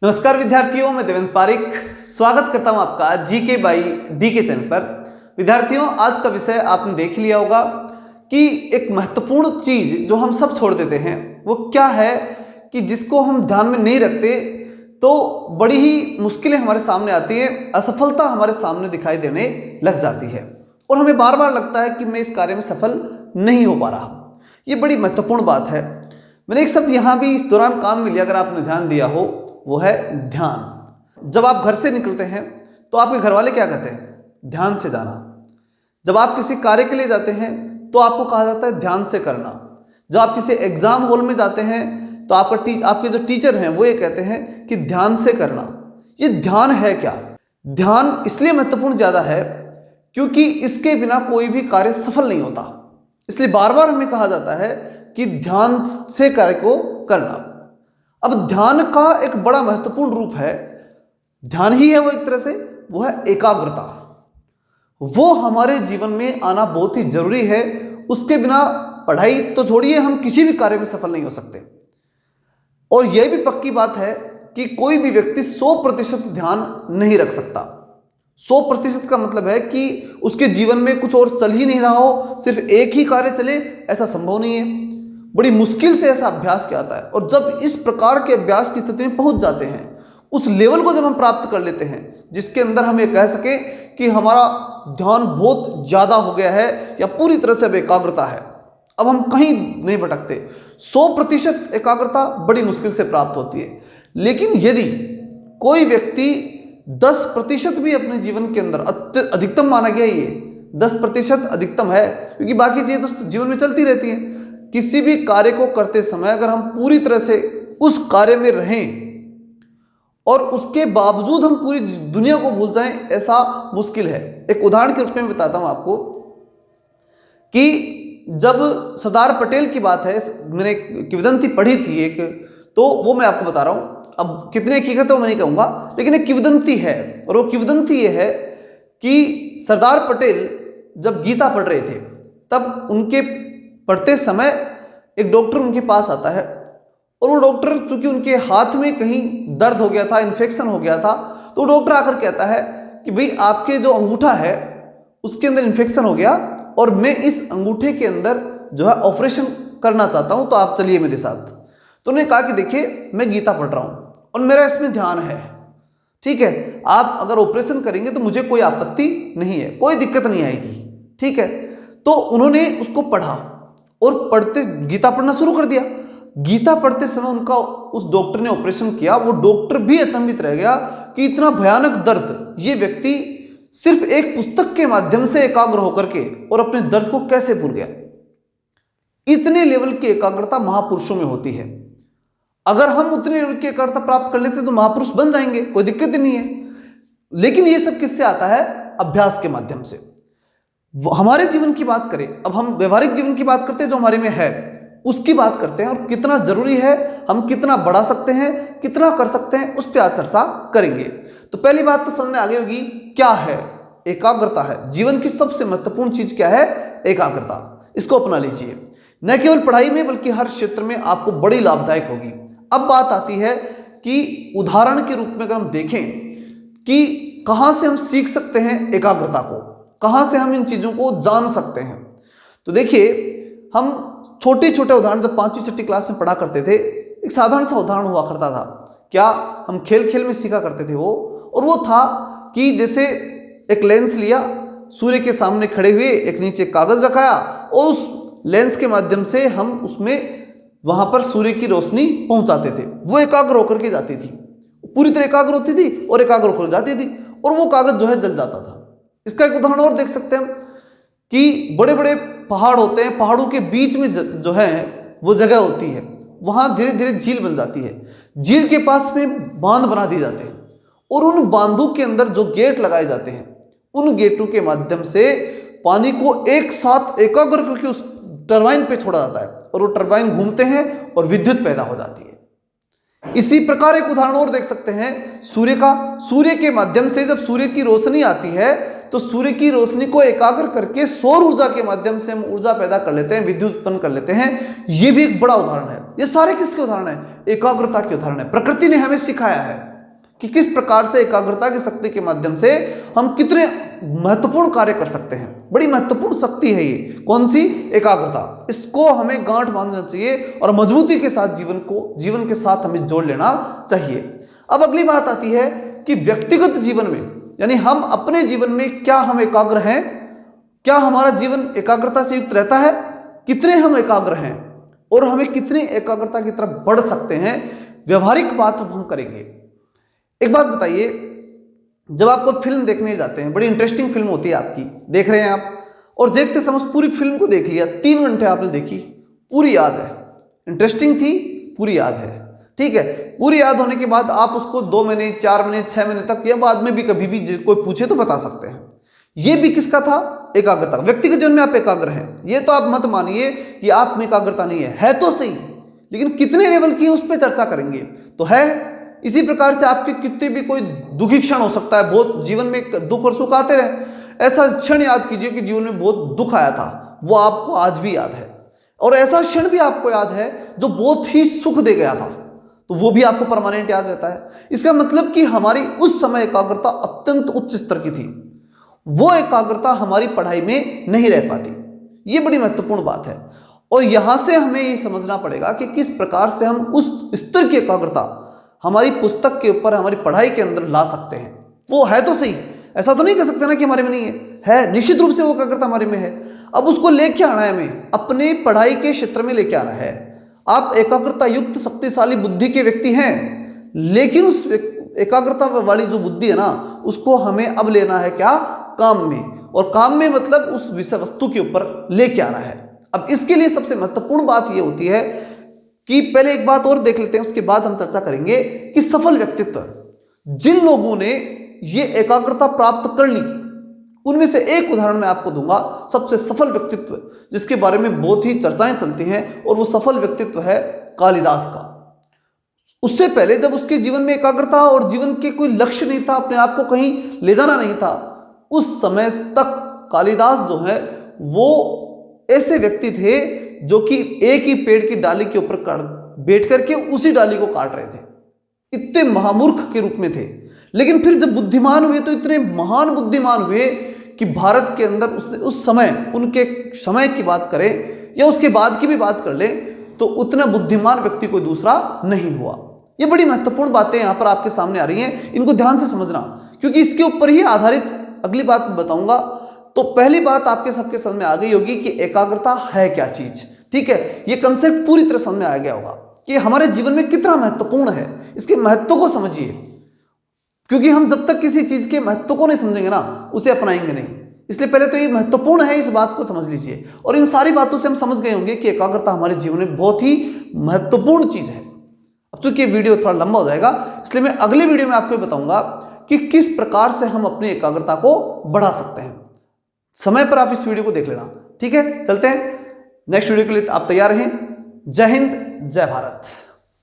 नमस्कार विद्यार्थियों, मैं देवेंद्र पारिक स्वागत करता हूं आपका जीके बाई डी के चैनल पर। विद्यार्थियों, आज का विषय आपने देख लिया होगा कि एक महत्वपूर्ण चीज जो हम सब छोड़ देते हैं वो क्या है कि जिसको हम ध्यान में नहीं रखते तो बड़ी ही मुश्किलें हमारे सामने आती हैं, असफलता हमारे सामने दिखाई देने लग जाती है और हमें बार बार लगता है कि मैं इस कार्य में सफल नहीं हो पा रहा। ये बड़ी महत्वपूर्ण बात है। मैंने एक शब्द यहाँ भी इस दौरान काम में लिया, अगर आपने ध्यान दिया हो, वो है ध्यान। जब आप घर से निकलते हैं तो आपके घर वाले क्या कहते हैं? ध्यान से जाना। जब आप किसी कार्य के लिए जाते हैं तो आपको कहा जाता है ध्यान से करना। जब आप किसी एग्जाम हॉल में जाते हैं तो आपके जो टीचर हैं वो ये कहते हैं कि ध्यान से करना। ये ध्यान है क्या? ध्यान इसलिए महत्वपूर्ण ज़्यादा है क्योंकि इसके बिना कोई भी कार्य सफल नहीं होता। इसलिए बार बार हमें कहा जाता है कि ध्यान से कार्य को करना। अब ध्यान का एक बड़ा महत्वपूर्ण रूप है, ध्यान ही है वो एक तरह से, वो है एकाग्रता। वो हमारे जीवन में आना बहुत ही जरूरी है। उसके बिना पढ़ाई तो छोड़िए, हम किसी भी कार्य में सफल नहीं हो सकते। और यह भी पक्की बात है कि कोई भी व्यक्ति 100% ध्यान नहीं रख सकता। 100% का मतलब है कि उसके जीवन में कुछ और चल ही नहीं रहा हो, सिर्फ एक ही कार्य चले, ऐसा संभव नहीं है। बड़ी मुश्किल से ऐसा अभ्यास किया जाता है और जब इस प्रकार के अभ्यास की स्थिति में पहुंच जाते हैं, उस लेवल को जब हम प्राप्त कर लेते हैं जिसके अंदर हम ये कह सके कि हमारा ध्यान बहुत ज़्यादा हो गया है या पूरी तरह से अब एकाग्रता है, अब हम कहीं नहीं भटकते। 100% एकाग्रता बड़ी मुश्किल से प्राप्त होती है। लेकिन यदि कोई व्यक्ति 10% भी अपने जीवन के अंदर, अधिकतम माना गया ये 10% अधिकतम है क्योंकि बाकी चीज़ें तो जीवन में चलती रहती हैं। किसी भी कार्य को करते समय अगर हम पूरी तरह से उस कार्य में रहें और उसके बावजूद हम पूरी दुनिया को भूल जाएं, ऐसा मुश्किल है। एक उदाहरण के रूप में बताता हूं आपको कि जब सरदार पटेल की बात है, मैंने एक किंवदंती पढ़ी थी एक, तो वो मैं आपको बता रहा हूं। अब कितने हकीकत है वो मैं नहीं कहूंगा, लेकिन एक किंवदंती है और वो किंवदंती ये है कि सरदार पटेल जब गीता पढ़ रहे थे तब उनके पढ़ते समय एक डॉक्टर उनके पास आता है और वो डॉक्टर, चूंकि उनके हाथ में कहीं दर्द हो गया था, इन्फेक्शन हो गया था, तो डॉक्टर आकर कहता है कि भाई आपके जो अंगूठा है उसके अंदर इन्फेक्शन हो गया और मैं इस अंगूठे के अंदर जो है ऑपरेशन करना चाहता हूं, तो आप चलिए मेरे साथ। तो उन्होंने कहा कि देखिए मैं गीता पढ़ रहा हूं और मेरा इसमें ध्यान है, ठीक है, आप अगर ऑपरेशन करेंगे तो मुझे कोई आपत्ति नहीं है, कोई दिक्कत नहीं आएगी, ठीक है। तो उन्होंने उसको पढ़ा और पढ़ते गीता पढ़ना शुरू कर दिया। गीता पढ़ते समय उनका उस डॉक्टर ने ऑपरेशन किया, वो डॉक्टर भी अचंभित रह गया कि इतना भयानक दर्द ये व्यक्ति सिर्फ एक पुस्तक के माध्यम से एकाग्र होकर के और अपने दर्द को कैसे भूल गया। इतने लेवल की एकाग्रता महापुरुषों में होती है। अगर हम उतने लेवल की एकाग्रता प्राप्त कर लेते तो महापुरुष बन जाएंगे, कोई दिक्कत ही नहीं है। लेकिन ये सब किससे आता है? अभ्यास के माध्यम से। हमारे जीवन की बात करें, अब हम व्यवहारिक जीवन की बात करते हैं, जो हमारे में है उसकी बात करते हैं और कितना जरूरी है, हम कितना बढ़ा सकते हैं, कितना कर सकते हैं, उस पर आज चर्चा करेंगे। तो पहली बात तो समझ में आ गई होगी, क्या है? एकाग्रता है। जीवन की सबसे महत्वपूर्ण चीज क्या है? एकाग्रता। इसको अपना लीजिए, न केवल पढ़ाई में बल्कि हर क्षेत्र में आपको बड़ी लाभदायक होगी। अब बात आती है कि उदाहरण के रूप में अगर हम देखें कि कहां से हम सीख सकते हैं एकाग्रता को, कहां से हम इन चीजों को जान सकते हैं, तो देखिए, हम छोटे छोटे उदाहरण जब 5वीं 6वीं क्लास में पढ़ा करते थे, एक साधारण सा उदाहरण हुआ करता था। क्या? हम खेल खेल में सीखा करते थे वो, और वो था कि जैसे एक लेंस लिया, सूर्य के सामने खड़े हुए, एक नीचे कागज रखाया और उस लेंस के माध्यम से हम उसमें वहां पर सूर्य की रोशनी पहुंचाते थे। वो एकाग्र होकर के जाती थी, पूरी तरह एकाग्र होती थी और एकाग्र होकर जाती थी और वो कागज जो है जल जाता था। इसका एक उदाहरण और देख सकते हैं कि बड़े बड़े पहाड़ होते हैं, पहाड़ों के बीच में जो है वो जगह होती है, वहां धीरे धीरे झील बन जाती है। झील के पास में बांध बना दिए जाते हैं और उन बांधों के अंदर जो गेट लगाए जाते हैं, उन गेटों के माध्यम से पानी को एक साथ एकाग्र करके उस टरबाइन पे छोड़ा जाता है और वो टरबाइन घूमते हैं और विद्युत पैदा हो जाती है। इसी प्रकार एक उदाहरण और देख सकते हैं सूर्य का। सूर्य के माध्यम से जब सूर्य की रोशनी आती है तो सूर्य की रोशनी को एकाग्र करके सौर ऊर्जा के माध्यम से हम ऊर्जा पैदा कर लेते हैं, विद्युत उत्पन्न कर लेते हैं। यह भी एक बड़ा उदाहरण है। ये सारे किसके उदाहरण है? एकाग्रता के उदाहरण है। प्रकृति ने हमें सिखाया है कि किस प्रकार से एकाग्रता की शक्ति के माध्यम से हम कितने महत्वपूर्ण कार्य कर सकते हैं। बड़ी महत्वपूर्ण शक्ति है ये। कौन सी? एकाग्रता। इसको हमें गांठ बांधना चाहिए और मजबूती के साथ जीवन के साथ हमें जोड़ लेना चाहिए। अब अगली बात आती है कि व्यक्तिगत जीवन में, यानी हम अपने जीवन में क्या हम एकाग्र हैं, क्या हमारा जीवन एकाग्रता से युक्त रहता है, कितने हम एकाग्र हैं और हमें कितनी एकाग्रता की तरफ बढ़ सकते हैं। व्यवहारिक बात हम करेंगे। एक बात बताइए, जब आप कोई फिल्म देखने जाते हैं, बड़ी इंटरेस्टिंग फिल्म होती है आपकी, देख रहे हैं आप, और देखते समय पूरी फिल्म को देख लिया, 3 घंटे आपने देखी, पूरी याद है, इंटरेस्टिंग थी, पूरी याद है, ठीक है। पूरी याद होने के बाद आप उसको 2 महीने, 4 महीने, 6 महीने तक या बाद में भी कभी भी कोई पूछे तो बता सकते हैं। ये भी किसका था? एकाग्रता। व्यक्तिगत जीवन में आप एकाग्र हैं, ये तो आप मत मानिए कि आप में एकाग्रता नहीं है तो सही, लेकिन कितने लेवल की उस पर चर्चा करेंगे। तो है इसी प्रकार से आपके कितने भी कोई दुखी क्षण हो सकता है, बहुत जीवन में दुख और सुख आते रहे, ऐसा क्षण याद कीजिए कि जीवन में बहुत दुख आया था, वो आपको आज भी याद है, और ऐसा क्षण भी आपको याद है जो बहुत ही सुख दे गया था, तो वो भी आपको परमानेंट याद रहता है। इसका मतलब कि हमारी उस समय एकाग्रता अत्यंत उच्च स्तर की थी, वो एकाग्रता हमारी पढ़ाई में नहीं रह पाती। ये बड़ी महत्वपूर्ण बात है, और यहां से हमें ये समझना पड़ेगा कि किस प्रकार से हम उस स्तर की एकाग्रता हमारी पुस्तक के ऊपर, हमारी पढ़ाई के अंदर ला सकते हैं। वो है तो सही, ऐसा तो नहीं कह सकते ना कि हमारे में नहीं है निश्चित रूप से वो एकाग्रता हमारे में है। अब उसको लेके आना है, हमें अपने पढ़ाई के क्षेत्र में लेके आना है। आप एकाग्रता युक्त शक्तिशाली बुद्धि के व्यक्ति हैं, लेकिन उस एकाग्रता वाली जो बुद्धि है ना, उसको हमें अब लेना है क्या? काम में, और काम में मतलब उस विषय वस्तु के ऊपर लेके आना है। अब इसके लिए सबसे महत्वपूर्ण बात यह होती है कि पहले एक बात और देख लेते हैं, उसके बाद हम चर्चा करेंगे कि सफल व्यक्तित्व, जिन लोगों ने ये एकाग्रता प्राप्त कर ली, उनमें से एक उदाहरण मैं आपको दूंगा, सबसे सफल व्यक्तित्व जिसके बारे में बहुत ही चर्चाएं चलती हैं, और वो सफल व्यक्तित्व है कालिदास का। उससे पहले जब उसके जीवन में एकाग्रता और जीवन के कोई लक्ष्य नहीं था, अपने आप को कहीं ले जाना नहीं था, उस समय तक कालिदास जो है वो ऐसे व्यक्ति थे जो कि एक ही पेड़ की डाली के ऊपर बैठ करके उसी डाली को काट रहे थे। इतने महामूर्ख के रूप में थे, लेकिन फिर जब बुद्धिमान हुए तो इतने महान बुद्धिमान हुए कि भारत के अंदर उस समय, उनके समय की बात करें या उसके बाद की भी बात कर लें, तो उतना बुद्धिमान व्यक्ति कोई दूसरा नहीं हुआ। ये बड़ी महत्वपूर्ण बातें यहाँ पर आपके सामने आ रही हैं, इनको ध्यान से समझना, क्योंकि इसके ऊपर ही आधारित अगली बात बताऊंगा। तो पहली बात आपके सबके समझ में आ गई होगी कि एकाग्रता है क्या चीज, ठीक है। ये कंसेप्ट पूरी तरह समझ में आ गया होगा कि हमारे जीवन में कितना महत्वपूर्ण है। इसके महत्व को समझिए, क्योंकि हम जब तक किसी चीज के महत्व को नहीं समझेंगे ना, उसे अपनाएंगे नहीं। इसलिए पहले तो ये महत्वपूर्ण है, इस बात को समझ लीजिए। और इन सारी बातों से हम समझ गए होंगे कि एकाग्रता हमारे जीवन में बहुत ही महत्वपूर्ण चीज है। अब चूंकि ये वीडियो थोड़ा लंबा हो जाएगा, इसलिए मैं अगले वीडियो में आपको बताऊंगा कि किस प्रकार से हम अपनी एकाग्रता को बढ़ा सकते हैं। समय पर आप इस वीडियो को देख लेना, ठीक है। चलते हैं नेक्स्ट वीडियो के लिए, आप तैयार रहें। जय हिंद, जय भारत।